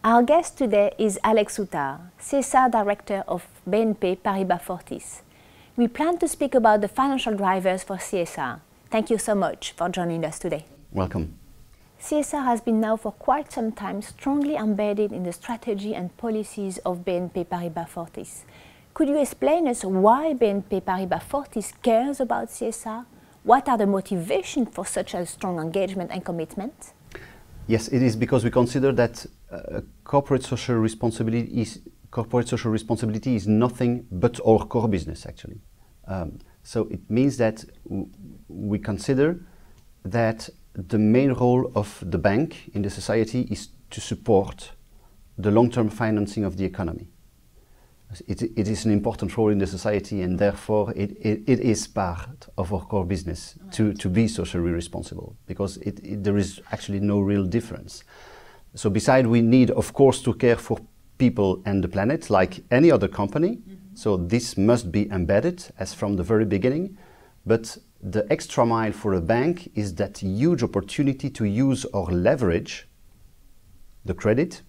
Our guest today is Houtart, CSR Director of BNP Paribas Fortis. We plan to speak about the financial drivers for CSR. Thank you so much for joining us today. Welcome. CSR has been now for quite some time strongly embedded in the strategy and policies of BNP Paribas Fortis. Could you explain us why BNP Paribas Fortis cares about CSR? What are the motivations for such a strong engagement and commitment? Yes, it is because we consider that corporate social responsibility is nothing but our core business, actually. So it means that we consider that the main role of the bank in the society is to support the long-term financing of the economy. It is an important role in the society, and therefore it is part of our core business to be socially responsible, because there is actually no real difference. So besides, we need, of course, to care for people and the planet like any other company. So this must be embedded as from the very beginning. But the extra mile for a bank is that huge opportunity to use our leverage, the credit,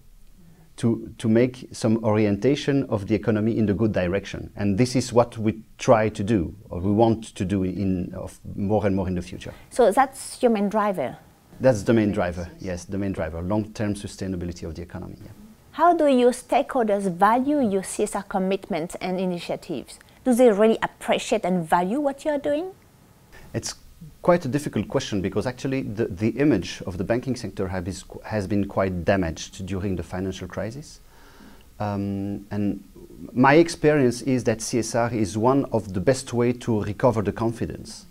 to make some orientation of the economy in the good direction. And this is what we try to do, or we want to do more and more in the future. So that's your main driver? That's the main driver, yes, the main driver, long-term sustainability of the economy. Yeah. How do your stakeholders value your CSR commitments and initiatives? Do they really appreciate and value what you are doing? It's quite a difficult question, because actually the image of the banking sector has been quite damaged during the financial crisis. And my experience is that CSR is one of the best ways to recover the confidence.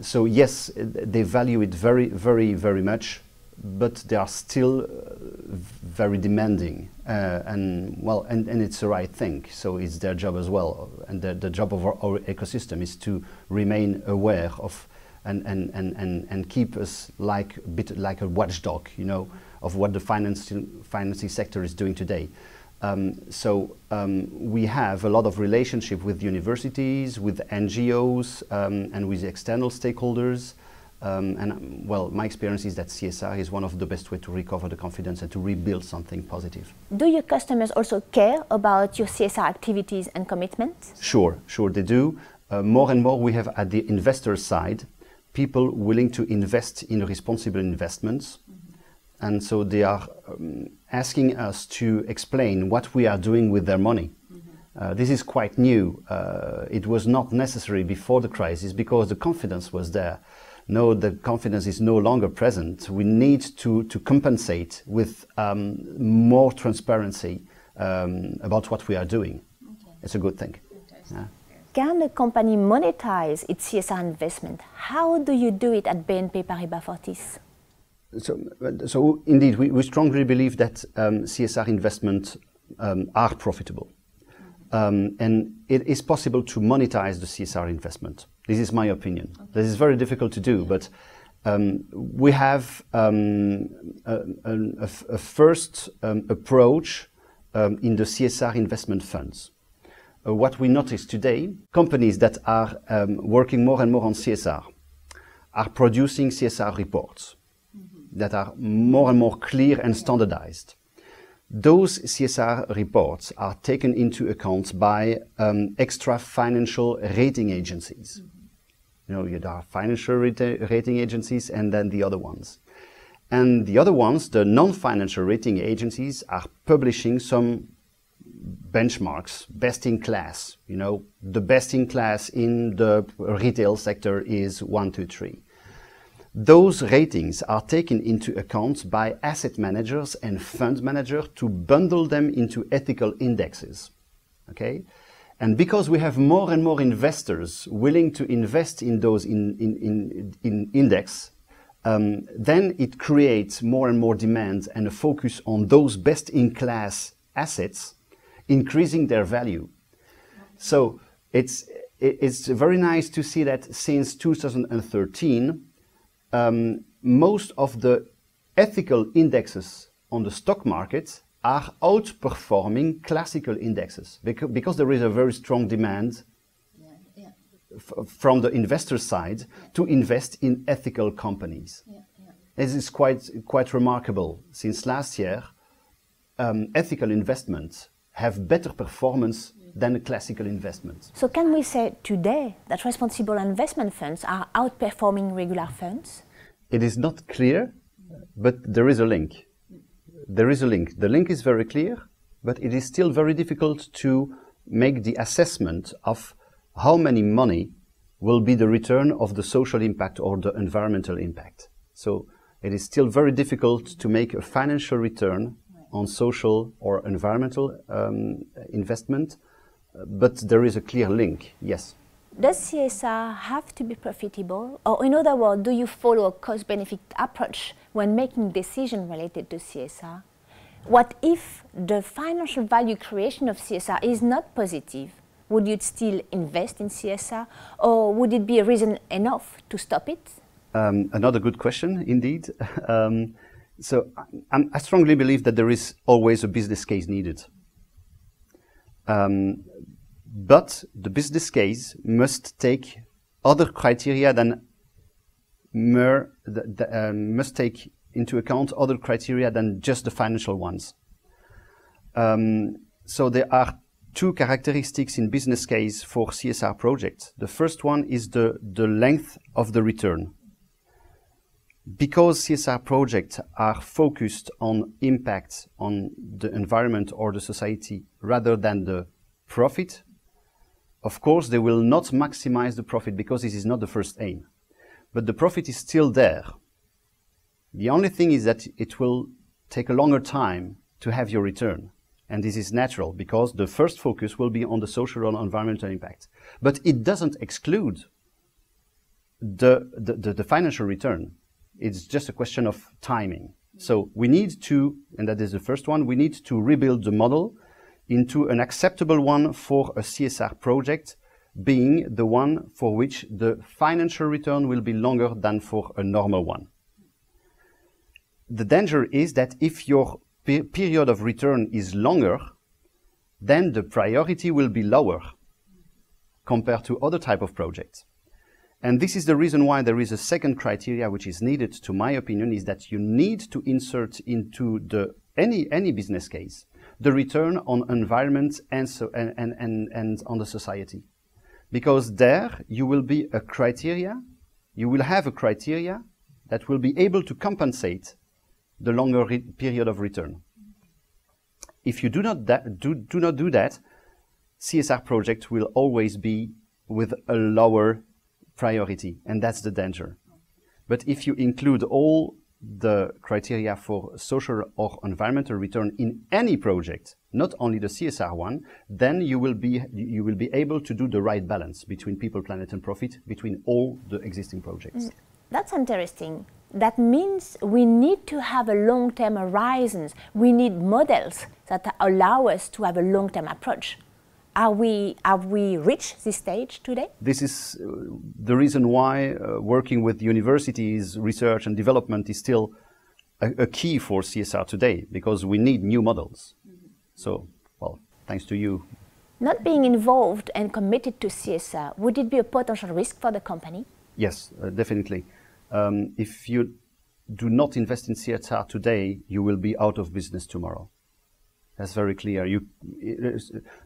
So yes, they value it very, very, very much, but they are still very demanding, and it's the right thing. So it's their job as well, and the job of our ecosystem is to remain aware of and keep us a bit like a watchdog, you know, of what the financing sector is doing today. We have a lot of relationship with universities, with NGOs, and with external stakeholders. My experience is that CSR is one of the best ways to recover the confidence and to rebuild something positive. Do your customers also care about your CSR activities and commitments? Sure, they do. More and more we have at the investor side people willing to invest in responsible investments. And so they are asking us to explain what we are doing with their money. This is quite new. It was not necessary before the crisis because the confidence was there. No, the confidence is no longer present. We need to compensate with more transparency about what we are doing. Okay. It's a good thing. Yeah. Can a company monetize its CSR investment? How do you do it at BNP Paribas Fortis? So indeed, we strongly believe that CSR investments are profitable. And it is possible to monetize the CSR investment. This is my opinion. Okay. This is very difficult to do, but we have a first approach in the CSR investment funds. What we notice today, companies that are working more and more on CSR are producing CSR reports that are more and more clear and standardized. Those CSR reports are taken into account by extra financial rating agencies. You know, there are financial rating agencies and then the other ones. And the other ones, the non-financial rating agencies, are publishing some benchmarks, best in class. You know, the best in class in the retail sector is 1, 2, 3. Those ratings are taken into account by asset managers and fund managers to bundle them into ethical indexes. Okay? And because we have more and more investors willing to invest in those in index, then it creates more and more demand and a focus on those best-in-class assets, increasing their value. So it's very nice to see that since 2013, most of the ethical indexes on the stock market are outperforming classical indexes because there is a very strong demand from the investor side to invest in ethical companies. This is quite remarkable. Since last year, ethical investments have better performance than a classical investment. So can we say today that responsible investment funds are outperforming regular funds? It is not clear, but there is a link. There is a link. The link is very clear, but it is still very difficult to make the assessment of how many money will be the return of the social impact or the environmental impact. So it is still very difficult to make a financial return on social or environmental investment, but there is a clear link, yes. Does CSR have to be profitable? Or in other words, do you follow a cost-benefit approach when making decisions related to CSR? What if the financial value creation of CSR is not positive? Would you still invest in CSR, or would it be a reason enough to stop it? Another good question, indeed. So I strongly believe that there is always a business case needed. But the business case must take other criteria than must take into account other criteria than just the financial ones. So there are two characteristics in business case for CSR projects. The first one is the length of the return. Because CSR projects are focused on impact on the environment or the society rather than the profit, of course they will not maximize the profit because this is not the first aim. But the profit is still there. The only thing is that it will take a longer time to have your return. And this is natural because the first focus will be on the social and environmental impact. But it doesn't exclude the financial return. It's just a question of timing. So we need to, and that is the first one, we need to rebuild the model into an acceptable one for a CSR project, being the one for which the financial return will be longer than for a normal one. The danger is that if your period of return is longer, then the priority will be lower compared to other type of projects. And this is the reason why there is a second criteria which is needed, to my opinion, is that you need to insert into any business case the return on environment and on the society. Because there you will be a criteria, you will have a criteria that will be able to compensate the longer period of return. If you do not do that, CSR project will always be with a lower priority, and that's the danger. But if you include all the criteria for social or environmental return in any project, not only the CSR one, then you will be able to do the right balance between people, planet and profit between all the existing projects. That's interesting. That means we need to have a long-term horizons. We need models that allow us to have a long-term approach. Have we reached this stage today? This is the reason why working with universities, research and development is still a key for CSR today, because we need new models. So, well, thanks to you. Not being involved and committed to CSR, would it be a potential risk for the company? Yes, definitely. If you do not invest in CSR today, you will be out of business tomorrow. That's very clear.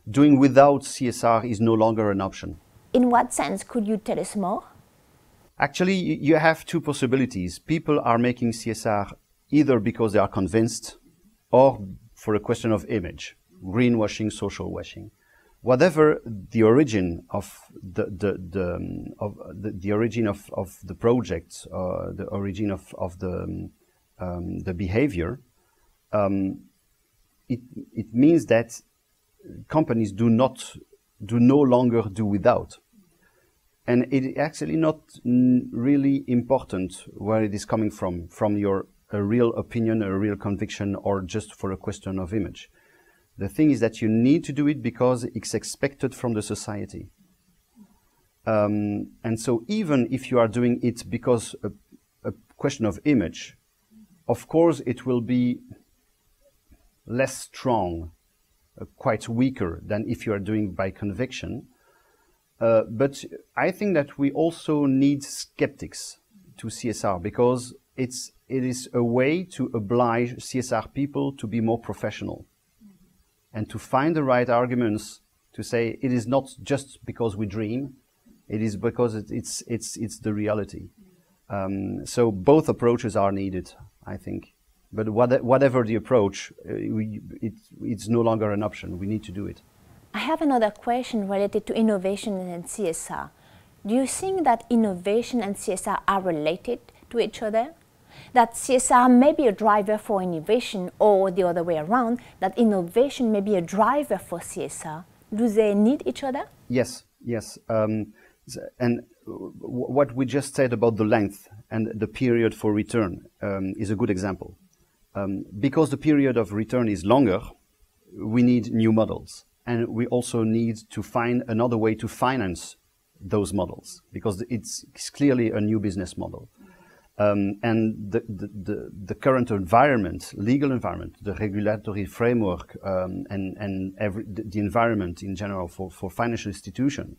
Doing without CSR is no longer an option. In what sense? Could you tell us more? Actually, you have two possibilities. People are making CSR either because they are convinced or for a question of image, greenwashing, social washing. Whatever the origin of the origin of the project, the origin of the behavior, it means that companies do no longer do without. And it is actually not really important where it is coming from your a real opinion, a real conviction, or just for a question of image. The thing is that you need to do it because it's expected from the society. And so even if you are doing it because a question of image, of course it will be less strong, quite weaker than if you are doing by conviction. But I think that we also need skeptics to CSR, because it is a way to oblige CSR people to be more professional and to find the right arguments to say it is not just because we dream, it is because it's the reality. So both approaches are needed, I think. But whatever the approach, it's no longer an option. We need to do it. I have another question related to innovation and CSR. Do you think that innovation and CSR are related to each other? That CSR may be a driver for innovation, or the other way around, that innovation may be a driver for CSR? Do they need each other? Yes, yes. And what we just said about the length and the period for return is a good example. Because the period of return is longer, we need new models. And we also need to find another way to finance those models, because it's clearly a new business model. And the current environment, legal environment, the regulatory framework, and the environment in general for financial institutions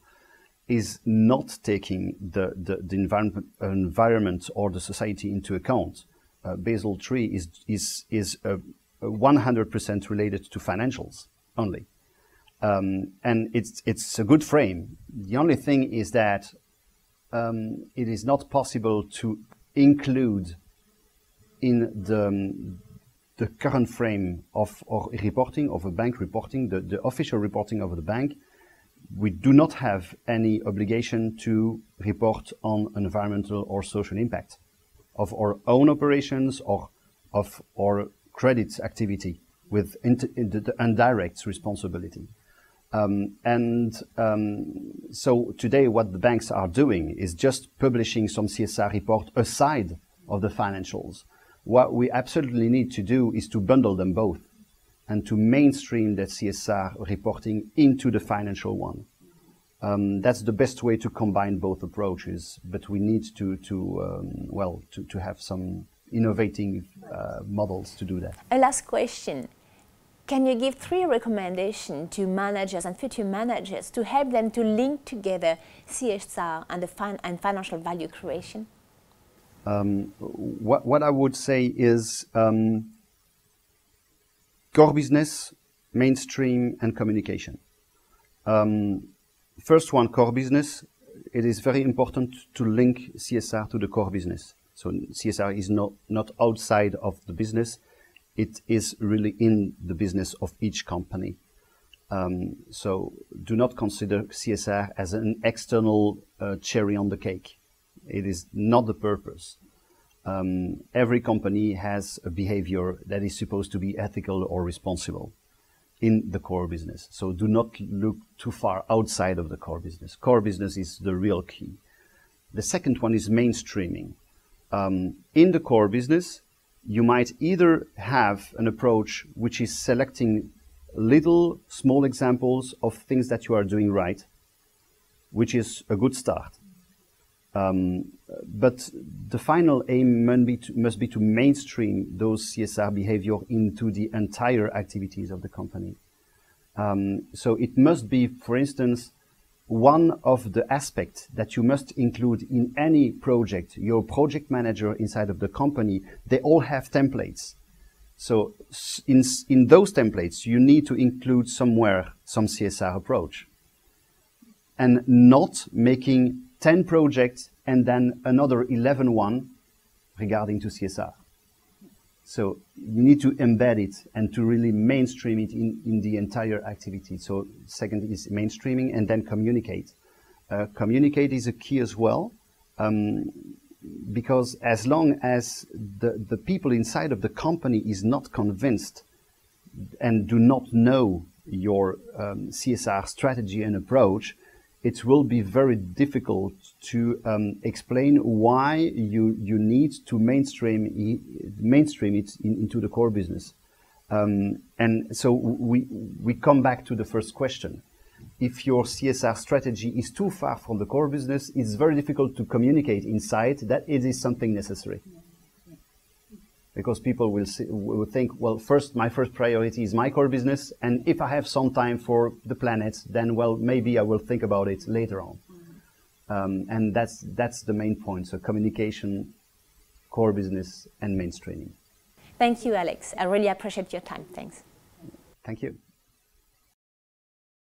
is not taking the environment or the society into account. Basel III is 100% related to financials only. And it's a good frame. The only thing is that it is not possible to include in the current frame of reporting, of a bank reporting, the official reporting of the bank. We do not have any obligation to report on environmental or social impact of our own operations or of our credit activity with the indirect responsibility. So today what the banks are doing is just publishing some CSR report aside of the financials. What we absolutely need to do is to bundle them both and to mainstream that CSR reporting into the financial one. That's the best way to combine both approaches, but we need to have some innovative models to do that. A last question. Can you give 3 recommendations to managers and future managers to help them to link together CSR and financial value creation? What I would say is core business, mainstream, and communication. First one, core business. It is very important to link CSR to the core business. So CSR is not outside of the business. It is really in the business of each company. So do not consider CSR as an external cherry on the cake. It is not the purpose. Every company has a behavior that is supposed to be ethical or responsible in the core business. So do not look too far outside of the core business. Core business is the real key. The second one is mainstreaming. In the core business, you might either have an approach which is selecting little, small examples of things that you are doing right, which is a good start. But the final aim must be to mainstream those CSR behavior into the entire activities of the company. So it must be, for instance, one of the aspects that you must include in any project. Your project manager inside of the company, they all have templates. So in those templates, you need to include somewhere some CSR approach. And not making 10 projects and then another 11 regarding to CSR. So you need to embed it and to really mainstream it in the entire activity. So second is mainstreaming, and then communicate. Communicate is a key as well, because as long as the people inside of the company is not convinced and do not know your CSR strategy and approach, it will be very difficult to explain why you need to mainstream it into the core business. And so we come back to the first question. If your CSR strategy is too far from the core business, it's very difficult to communicate inside that it is something necessary. Because people will think, well, my first priority is my core business, and if I have some time for the planet, then, well, maybe I will think about it later on. And that's the main point. So communication, core business and mainstreaming. Thank you, Alex. I really appreciate your time. Thanks. Thank you.